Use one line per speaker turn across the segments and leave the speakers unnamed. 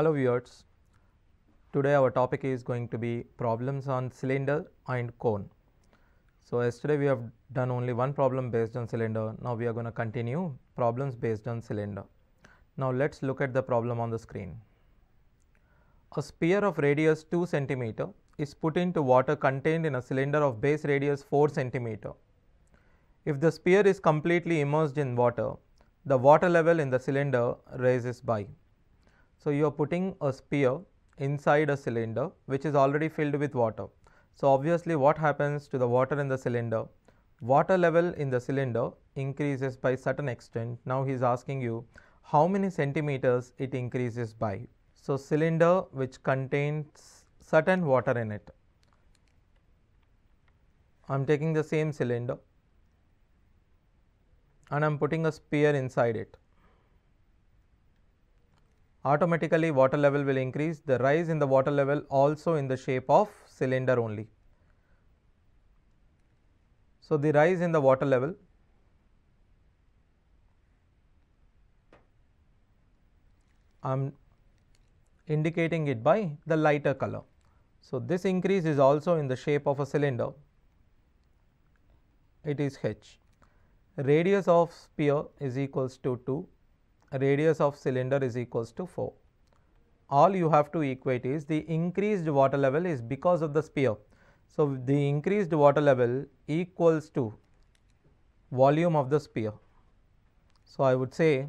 Hello viewers, today our topic is going to be problems on cylinder and cone. So yesterday we have done only one problem based on cylinder. Now we are going to continue problems based on cylinder. Now let's look at the problem on the screen. A sphere of radius 2 cm is put into water contained in a cylinder of base radius 4 cm. If the sphere is completely immersed in water, the water level in the cylinder rises by. So you are putting a sphere inside a cylinder which is already filled with water. So obviously what happens to the water in the cylinder? Water level in the cylinder increases by certain extent. Now he is asking you how many centimeters it increases by. So cylinder which contains certain water in it. I am taking the same cylinder and I am putting a sphere inside it. Automatically water level will increase. The rise in the water level also in the shape of cylinder only. So the rise in the water level I am indicating it by the lighter color. So this increase is also in the shape of a cylinder. It is h. Radius of sphere is equals to 2. Radius of cylinder is equals to 4. All you have to equate is the increased water level is because of the sphere. So the increased water level equals to volume of the sphere. So I would say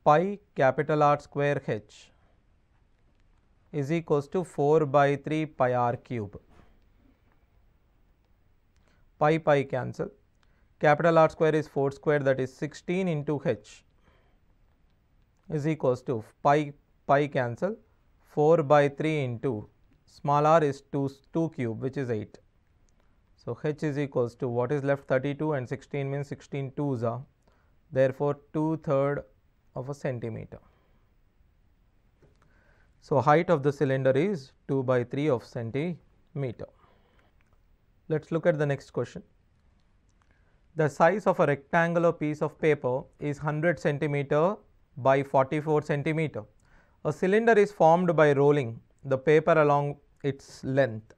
pi capital R square h is equals to 4 by 3 pi r cube. Pi cancel. Capital R square is 4 square, that is 16 into h is equals to pi cancel 4 by 3 into small r is 2 cube which is 8. So h is equals to what is left 32 and 16 means 16 2s are, therefore 2/3 of a centimeter. So height of the cylinder is 2 by 3 of centimeter. Let's look at the next question. The size of a rectangular piece of paper is 100 centimeter by 44 centimeter. A cylinder is formed by rolling the paper along its length.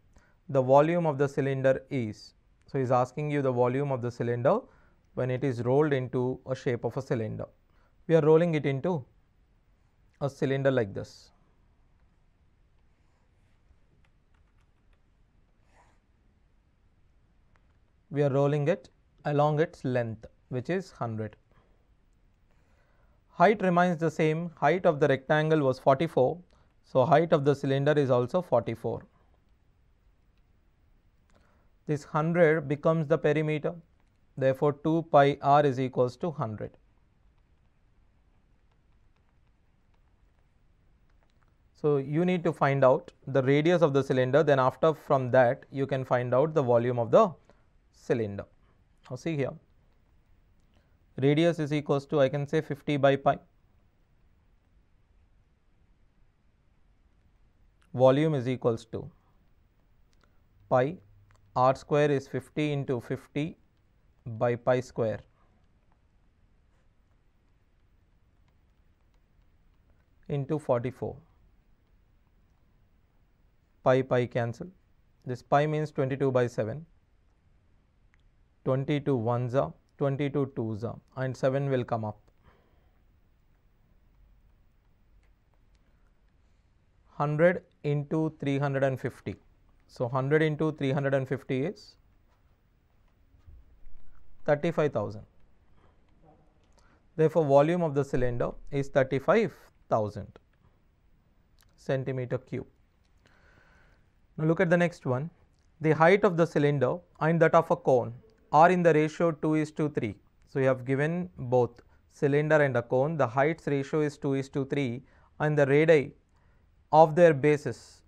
The volume of the cylinder is. So he is asking you the volume of the cylinder when it is rolled into a shape of a cylinder. We are rolling it into a cylinder like this. We are rolling it along its length, which is 100. Height remains the same. Height of the rectangle was 44. So height of the cylinder is also 44. This 100 becomes the perimeter. Therefore 2 pi r is equals to 100. So you need to find out the radius of the cylinder, then after from that you can find out the volume of the cylinder. Now see here, radius is equals to, I can say 50 by pi. Volume is equals to pi. R square is 50 into 50 by pi square into 44. Pi cancel. This pi means 22 by 7. 22 ones are, 22 twos are, and 7 will come up. 100 into 350. So 100 into 350 is 35,000. Therefore volume of the cylinder is 35,000 centimeter cube. Now look at the next one. The height of the cylinder and that of a cone are in the ratio 2:3. So you have given both cylinder and a cone. The heights ratio is 2:3 and the radii of their bases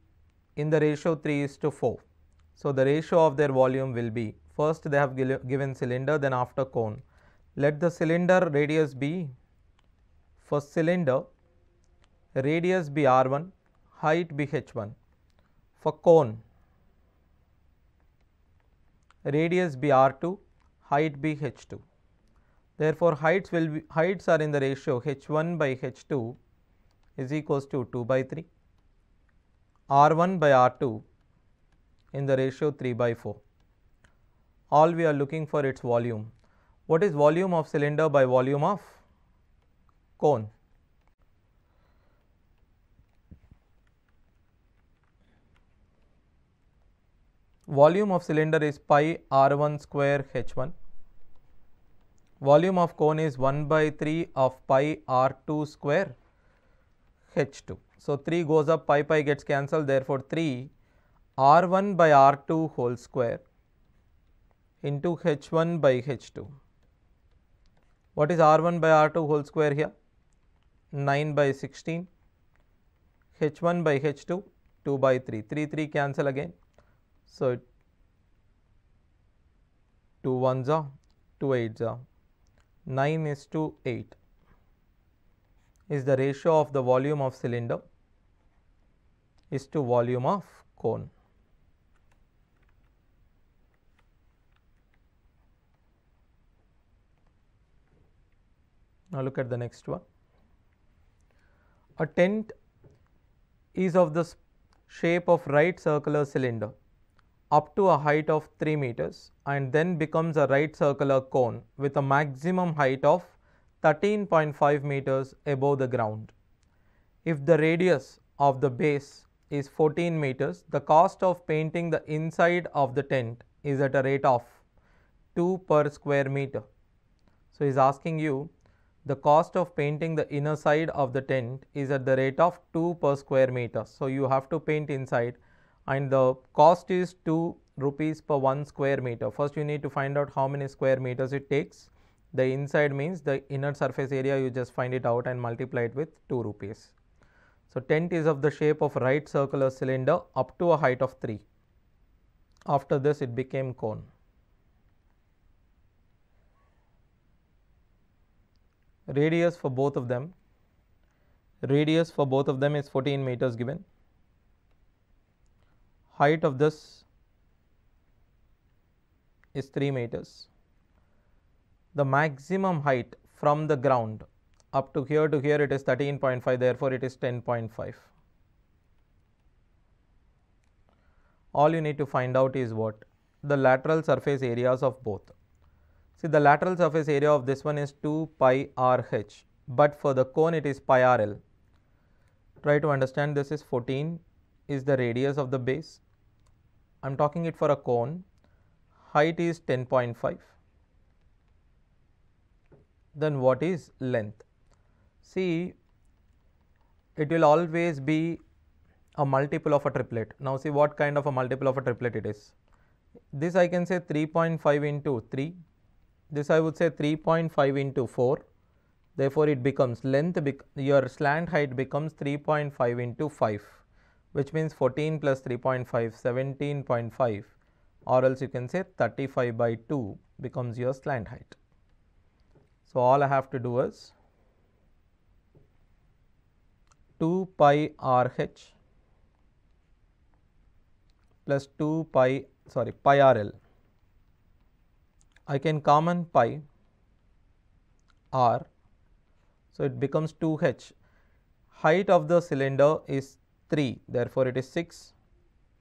in the ratio 3:4. So the ratio of their volume will be, first they have given cylinder, then after cone. Let the cylinder radius be, for cylinder radius be r1, height be h1. For cone radius be r2, height be h2. Therefore heights are in the ratio h1 by h2 is equals to 2 by 3, R1 by R2 in the ratio 3 by 4. All we are looking for its volume. What is volume of cylinder by volume of cone? Volume of cylinder is pi R1 square H1. Volume of cone is 1 by 3 of pi R2 square H2. So 3 goes up, pi gets cancelled, therefore 3 R1 by R2 whole square into H1 by H2. What is R1 by R2 whole square here? 9 by 16. H1 by H2, 2 by 3. 3 cancel again. So 2 1s are, 2 8s are. 9 is to 8 is the ratio of the volume of cylinder is to volume of cone. Now look at the next one. A tent is of the shape of right circular cylinder up to a height of 3 meters and then becomes a right circular cone with a maximum height of 13.5 meters above the ground. If the radius of the base is 14 meters, the cost of painting the inside of the tent is at a rate of 2 per square meter. So, he is asking you the cost of painting the inner side of the tent is at the rate of 2 per square meter. So, you have to paint inside and the cost is 2 rupees per 1 square meter. First, you need to find out how many square meters it takes. The inside means the inner surface area, you just find it out and multiply it with 2 rupees. So, tent is of the shape of right circular cylinder up to a height of 3. After this, it became cone. Radius for both of them is 14 meters given. Height of this is 3 meters. The maximum height from the ground up to here it is 13.5, therefore it is 10.5. All you need to find out is what? The lateral surface areas of both. See, the lateral surface area of this one is 2 pi RH, but for the cone it is pi RL. Try to understand, this is 14 is the radius of the base. I am talking it for a cone. Height is 10.5. Then what is length? See, it will always be a multiple of a triplet. Now see what kind of a multiple of a triplet it is. This I can say 3.5 into 3. This I would say 3.5 into 4. Therefore, it becomes length, your slant height becomes 3.5 into 5, which means 14 plus 3.5, 17.5, or else you can say 35 by 2 becomes your slant height. So, all I have to do is 2 pi RH plus pi RL. I can common pi R, so it becomes 2H. Height of the cylinder is 3, therefore it is 6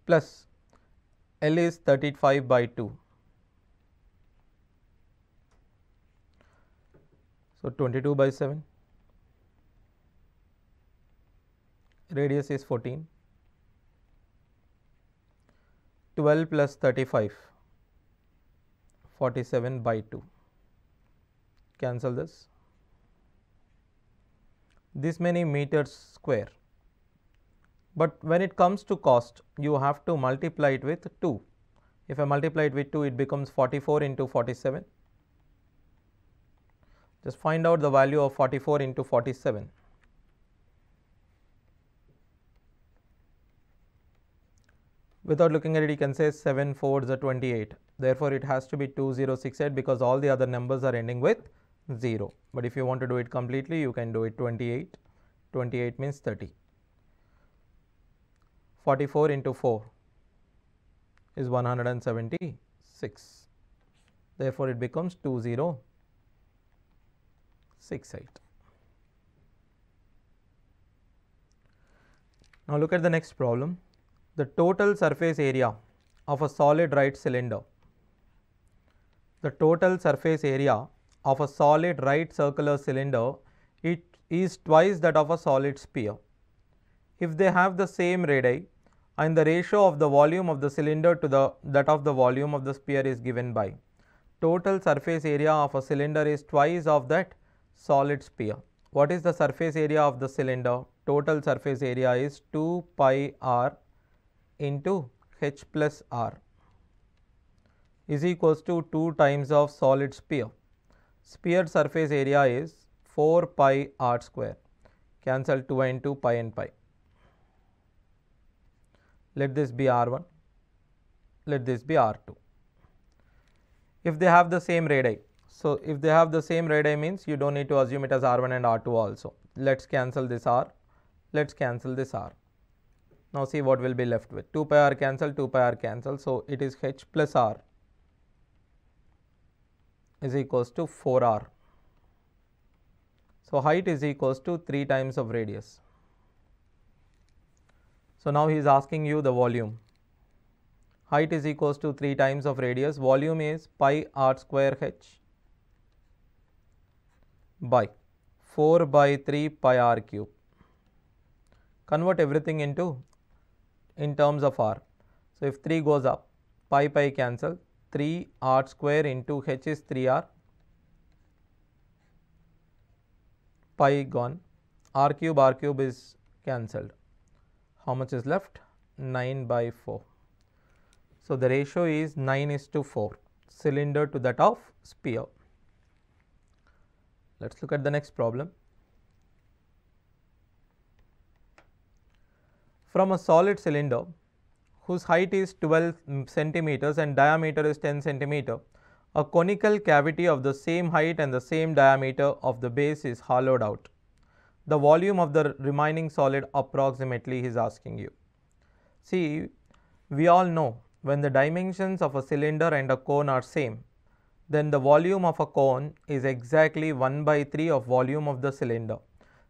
plus L is 35 by 2. So 22 by 7. Radius is 14. 12 plus 35. 47 by 2. Cancel this. This many meters square. But when it comes to cost, you have to multiply it with 2. If I multiply it with 2, it becomes 44 into 47. Just find out the value of 44 into 47. Without looking at it, you can say 7 4s are 28. Therefore, it has to be 2068 because all the other numbers are ending with 0. But if you want to do it completely, you can do it 28. 28 means 30. 44 into 4 is 176. Therefore, it becomes 2068. Now look at the next problem. The total surface area of a solid right cylinder. The total surface area of a solid right circular cylinder, it is twice that of a solid sphere. If they have the same radii and the ratio of the volume of the cylinder to that of the volume of the sphere is given by, total surface area of a cylinder is twice of that solid sphere. What is the surface area of the cylinder? Total surface area is 2 pi r into h plus r is equals to 2 times of solid sphere. Sphere surface area is 4 pi r square. Cancel 2 and 2, pi and pi. Let this be r1, let this be r2. If they have the same radii, so if they have the same radii means you don't need to assume it as r1 and r2 also. Let's cancel this r, let's cancel this r. Now see what will be left with. 2 pi r cancel, 2 pi r cancel, so it is h plus r is equals to 4r. So height is equals to 3 times of radius. So now he is asking you the volume. Height is equals to 3 times of radius. Volume is pi r square h by 4 by 3 pi r cube. Convert everything in terms of r. So if 3 goes up, pi cancel, 3 r square into h is 3r, pi gone, r cube is cancelled. How much is left? 9 by 4. So the ratio is 9:4, cylinder to that of sphere. Let's look at the next problem. From a solid cylinder whose height is 12 centimeters and diameter is 10 centimeter, a conical cavity of the same height and the same diameter of the base is hollowed out. The volume of the remaining solid approximately he is asking you. See, we all know when the dimensions of a cylinder and a cone are same, then the volume of a cone is exactly 1 by 3 of volume of the cylinder.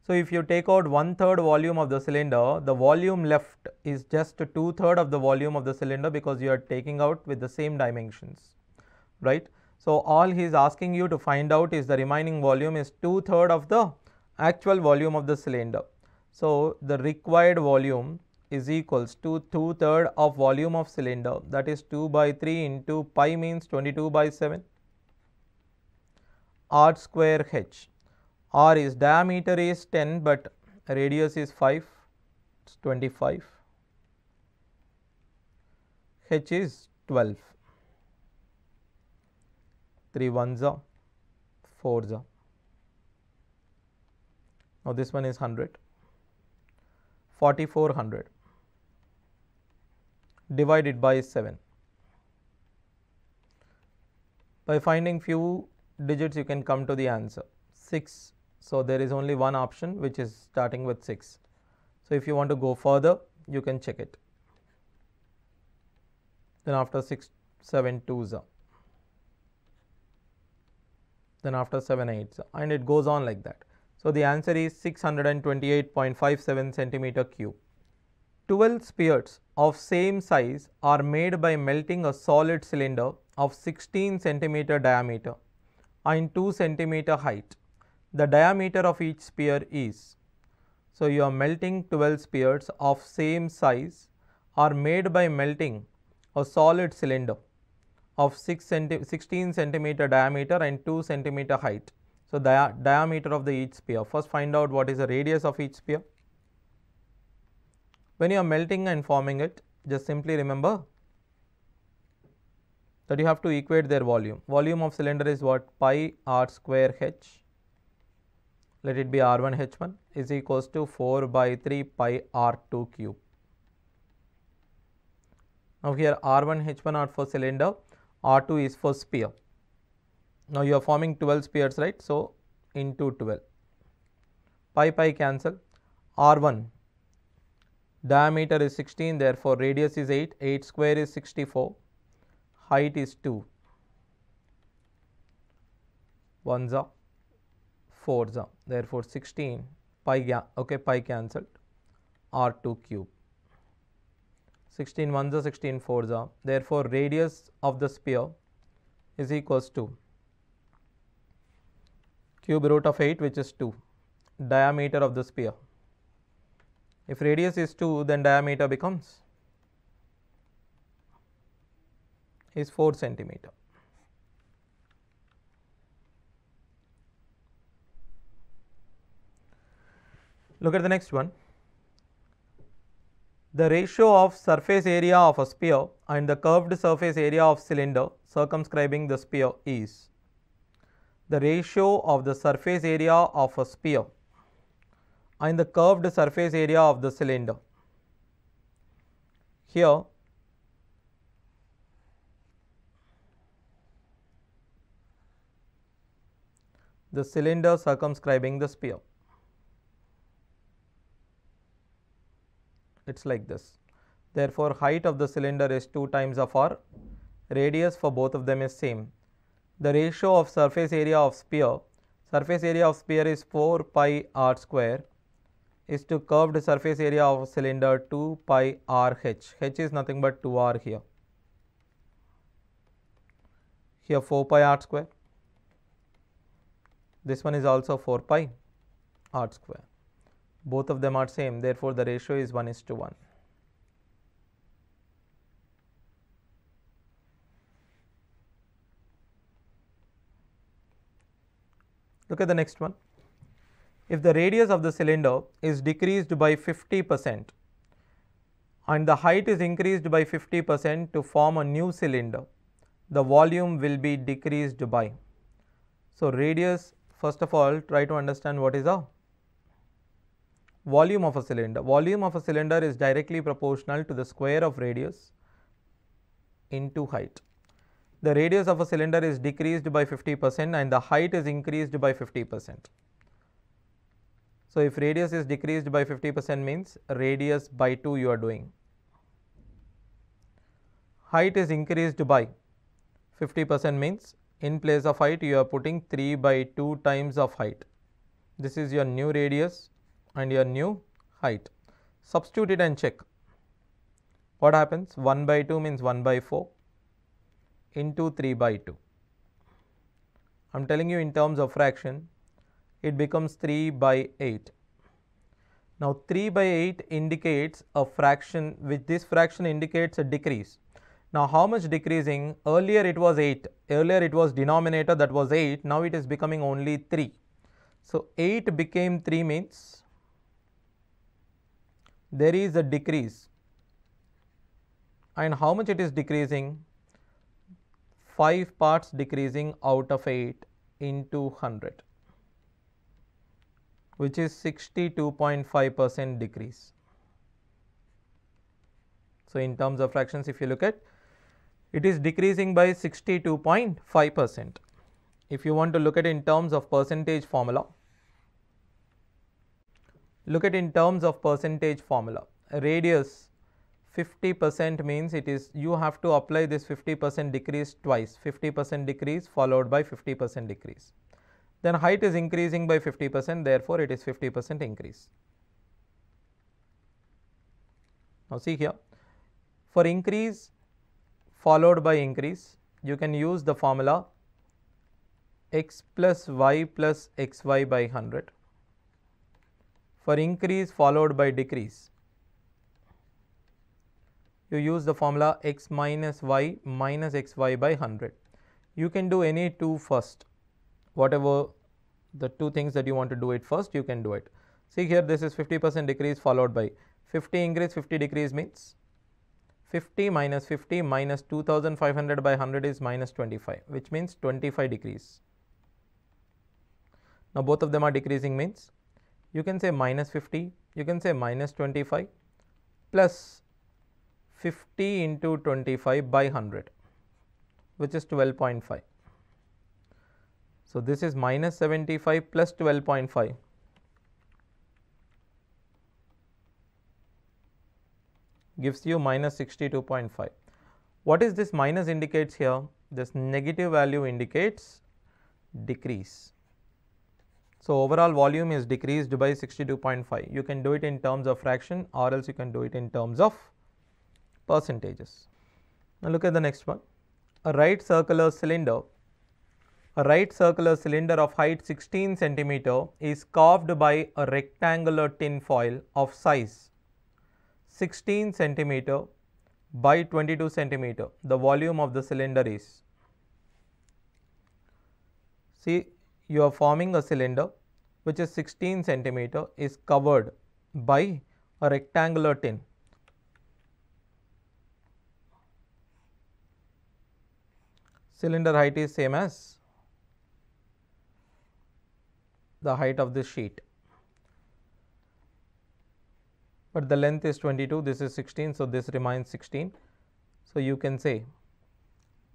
So if you take out 1/3 volume of the cylinder, the volume left is just 2/3 of the volume of the cylinder because you are taking out with the same dimensions, right? So all he is asking you to find out is the remaining volume is 2/3 of the actual volume of the cylinder. So the required volume is equals to 2/3 of volume of cylinder, that is 2 by 3 into pi means 22 by 7 r square h. R is diameter is 10 but radius is 5, it's 25. H is 12. 3 ones are 4s are. Now this one is 100. 4400 divided by 7. By finding few digits you can come to the answer. 6. So there is only one option which is starting with 6. So if you want to go further, you can check it. Then after 6, 7 2s are. Then after 7 8s are, and it goes on like that. So the answer is 628.57 centimeter cube. 12 spheres of same size are made by melting a solid cylinder of 16 centimeter diameter and 2 centimeter height. The diameter of each sphere is. So you are melting 12 spheres of same size are made by melting a solid cylinder of 16 centimeter diameter and 2 centimeter height. So the diameter of the each sphere. First find out what is the radius of each sphere. When you are melting and forming it, just simply remember that you have to equate their volume. Volume of cylinder is what? Pi r square h. Let it be r1 h1 is equals to 4 by 3 pi r2 cube. Now here r1 h1 are for cylinder, r2 is for sphere. Now you are forming 12 spheres, right? So into 12. Pi cancel. R1 diameter is 16, therefore radius is 8. 8 square is 64. Height is 2. 1s are 4s are, therefore 16. Pi cancelled. r2 cube. 16 ones are 16 fours are. Therefore, radius of the sphere is equals to cube root of 8, which is 2, diameter of the sphere. If radius is 2, then diameter becomes is 4 centimeter. Look at the next one. The ratio of surface area of a sphere and the curved surface area of cylinder circumscribing the sphere is. The ratio of the surface area of a sphere and the curved surface area of the cylinder. Here, the cylinder circumscribing the sphere. It is like this. Therefore, height of the cylinder is 2 times of r, radius for both of them is same. The ratio of surface area of sphere is 4 pi r square is to curved surface area of cylinder 2 pi r h. H is nothing but 2r here. Here 4 pi r square. This one is also 4 pi r square. Both of them are same, therefore, the ratio is 1:1. Look at the next one. If the radius of the cylinder is decreased by 50% and the height is increased by 50% to form a new cylinder, the volume will be decreased by. So, radius, first of all, try to understand what is a volume of a cylinder. Volume of a cylinder is directly proportional to the square of radius into height. The radius of a cylinder is decreased by 50% and the height is increased by 50%. So, if radius is decreased by 50% means radius by 2 you are doing. Height is increased by 50% means in place of height you are putting 3 by 2 times of height. This is your new radius and your new height. Substitute it and check. What happens? 1 by 2 means 1 by 4 into 3 by 2. I am telling you in terms of fraction, it becomes 3 by 8. Now, 3 by 8 indicates a fraction, which this fraction indicates a decrease. Now, how much decreasing? Earlier it was 8, earlier it was denominator that was 8, now it is becoming only 3. So, 8 became 3 means there is a decrease, and how much it is decreasing? 5 parts decreasing out of 8 into 100, which is 62.5% decrease. So, in terms of fractions, if you look at, it is decreasing by 62.5%. If you want to look at in terms of percentage formula, look at in terms of percentage formula. Radius 50% means it is, you have to apply this 50% decrease twice, 50% decrease followed by 50% decrease. Then height is increasing by 50%, therefore, it is 50% increase. Now, see here, for increase followed by increase, you can use the formula x plus y plus xy by 100. For increase followed by decrease, you use the formula x minus y minus xy by 100. You can do any two first, whatever the two things that you want to do it first, you can do it. See here, this is 50% decrease followed by 50 increase, 50 decrease means 50 minus 50 minus 2500 by 100 is minus 25, which means 25 decrease. Now, both of them are decreasing means you can say minus 50, you can say minus 25 plus 50 into 25 by 100, which is 12.5. So, this is minus 75 plus 12.5. Gives you minus 62.5. What is this minus indicates here? This negative value indicates decrease. So overall volume is decreased by 62.5. You can do it in terms of fraction, or else you can do it in terms of percentages. Now look at the next one. A right circular cylinder of height 16 centimeter is carved by a rectangular tin foil of size 16 centimeter by 22 centimeter. The volume of the cylinder is, see, you are forming a cylinder which is 16 centimeter is covered by a rectangular tin. Cylinder height is same as the height of this sheet, but the length is 22, this is 16, so this remains 16. So you can say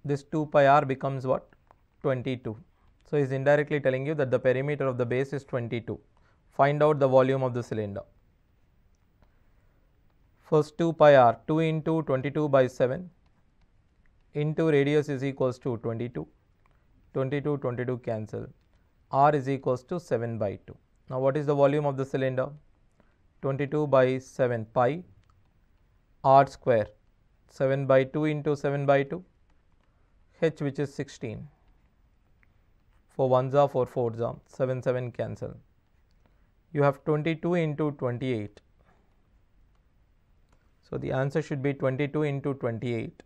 this 2 pi r becomes what? 22. So he is indirectly telling you that the perimeter of the base is 22. Find out the volume of the cylinder. First 2 pi r, 2 into 22 by 7 into radius is equals to 22. 22 cancel. R is equals to 7 by 2. Now what is the volume of the cylinder? 22 by 7 pi r square, 7 by 2 into 7 by 2, h, which is 16. 4 ones are 4 fours are 7 cancel. You have 22 into 28. So the answer should be 22 into 28.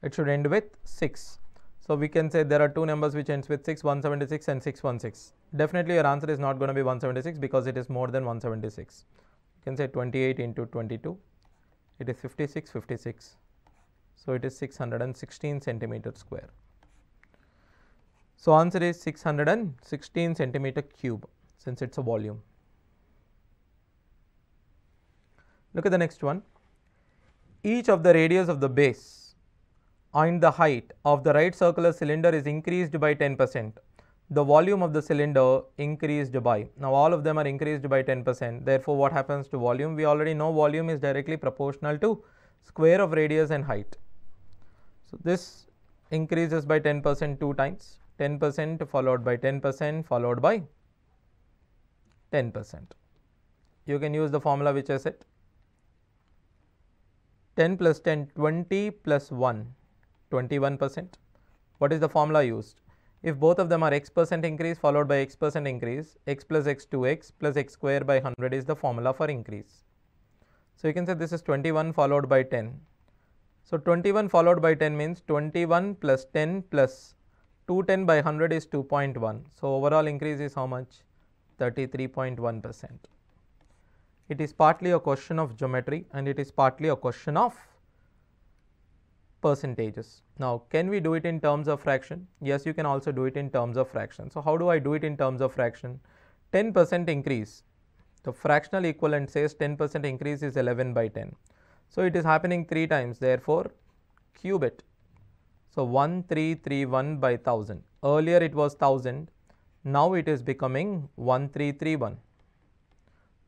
It should end with 6. So we can say there are two numbers which ends with 6, 176 and 616. Definitely your answer is not going to be 176 because it is more than 176. You can say 28 into 22. It is 56. So it is 616 centimeter square. So answer is 616 centimeter cube, since it's a volume. Look at the next one. Each of the radius of the base and the height of the right circular cylinder is increased by 10%. The volume of the cylinder increased by, now all of them are increased by 10%. Therefore, what happens to volume? We already know volume is directly proportional to square of radius and height. So this increases by 10% 2 times, 10% followed by 10% followed by 10%. You can use the formula which I said. 10 plus 10, 20 plus 1, 21%. What is the formula used? If both of them are x% increase followed by x% increase, x plus x 2x plus x square by 100 is the formula for increase. So you can say this is 21 followed by 10. So 21 followed by 10 means 21 plus 10 plus 210 by 100 is 2.1. So overall increase is how much? 33.1%. It is partly a question of geometry and it is partly a question of percentages. Now, can we do it in terms of fraction? Yes, you can also do it in terms of fraction. So how do I do it in terms of fraction? 10% increase. The fractional equivalent says 10% increase is 11 by 10. So it is happening 3 times. Therefore, cube it. So 1331 by 1000. Earlier it was 1000. Now it is becoming 1331.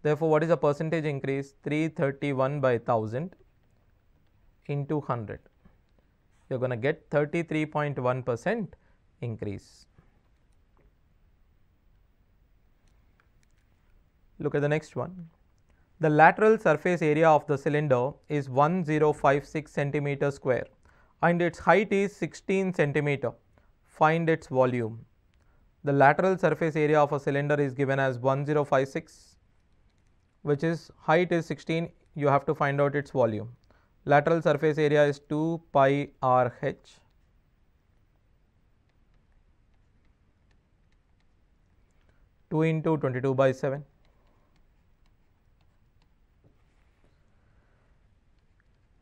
Therefore, what is the percentage increase? 331 by 1000 into 100. You are going to get 33.1% increase. Look at the next one. The lateral surface area of the cylinder is 1056 centimeter square and its height is 16 centimeter. Find its volume. The lateral surface area of a cylinder is given as 1056, which is height is 16. You have to find out its volume. Lateral surface area is 2 pi r h. Two into 22 by 7.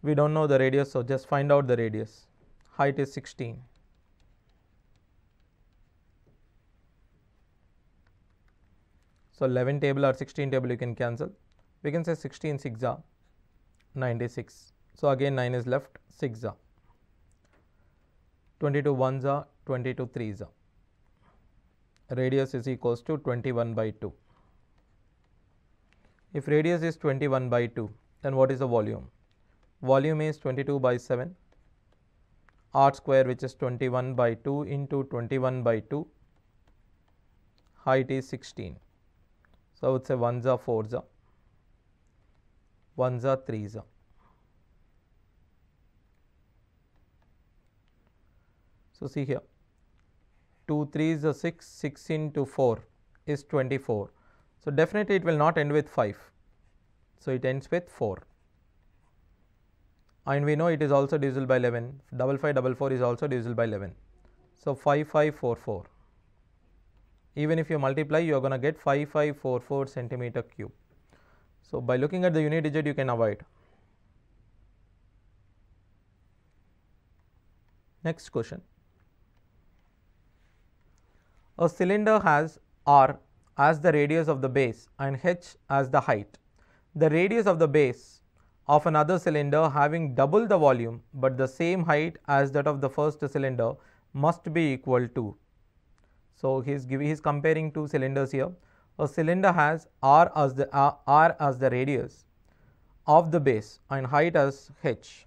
We don't know the radius, so just find out the radius. Height is 16. So 11 table or 16 table you can cancel. We can say 16 6 are 96. So again 9 is left, 6 are 22 1s are 22 3s are. Radius is equals to 21 by 2. If radius is 21 by 2, then what is the volume? Volume is 22 by 7, r square, which is 21 by 2 into 21 by 2, height is 16. So, I would say 1s are 4s are, 1s are 3s are. So, see here, 2 3s are 6, 6 into 4 is 24. So, definitely it will not end with 5. So, it ends with 4. And we know it is also divisible by 11, 5544 is also divisible by 11. So, 5544. Even if you multiply, you are going to get 5544 centimeter cube. So, by looking at the unit digit, you can avoid. Next question. A cylinder has r as the radius of the base and h as the height. The radius of the base of another cylinder having double the volume but the same height as that of the first cylinder must be equal to. So, he is comparing two cylinders here. A cylinder has r as the radius of the base and height as h.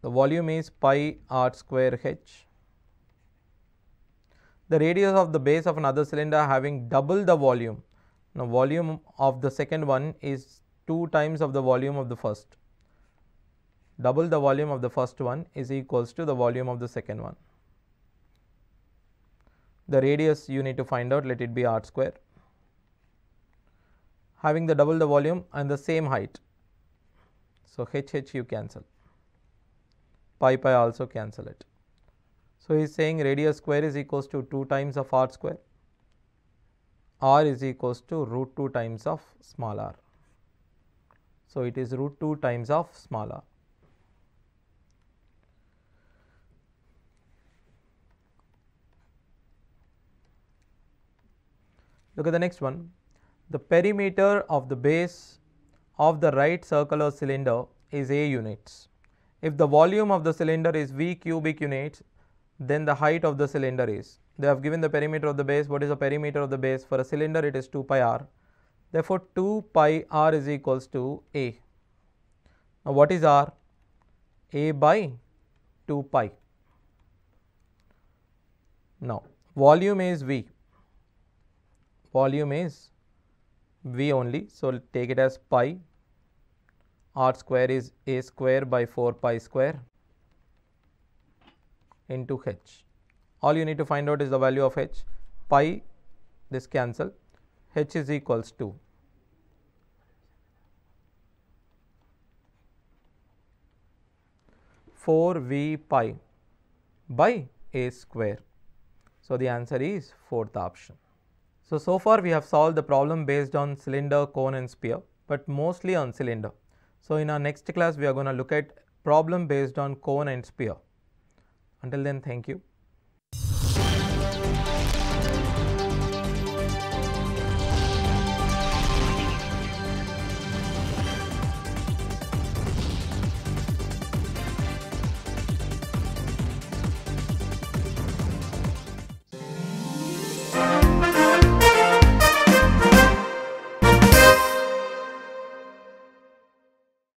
The volume is pi r square h. The radius of the base of another cylinder having double the volume. Now, volume of the second one is 2 times of the volume of the first. Double the volume of the first one is equals to the volume of the second one. The radius you need to find out, let it be r square. Having the double the volume and the same height. So, h you cancel. Pi also cancel it. So, he is saying radius square is equals to 2 times of r square. R is equals to root 2 times of small r. So, it is root 2 times of small r. Look at the next one. The perimeter of the base of the right circular cylinder is A units. If the volume of the cylinder is V cubic units, then the height of the cylinder is. They have given the perimeter of the base. What is the perimeter of the base? For a cylinder, it is 2 pi r. Therefore, 2 pi r is equals to A. Now, what is r? A by 2 pi. Now, volume is V. Volume is V only. So, take it as pi. R square is A square by 4 pi square into h. All you need to find out is the value of h. Pi, this cancel. H is equals to 4V pi by A square. So, the answer is 4th option. So far we have solved the problem based on cylinder, cone and sphere, but mostly on cylinder. So, in our next class we are going to look at problem based on cone and sphere. Until then, thank you.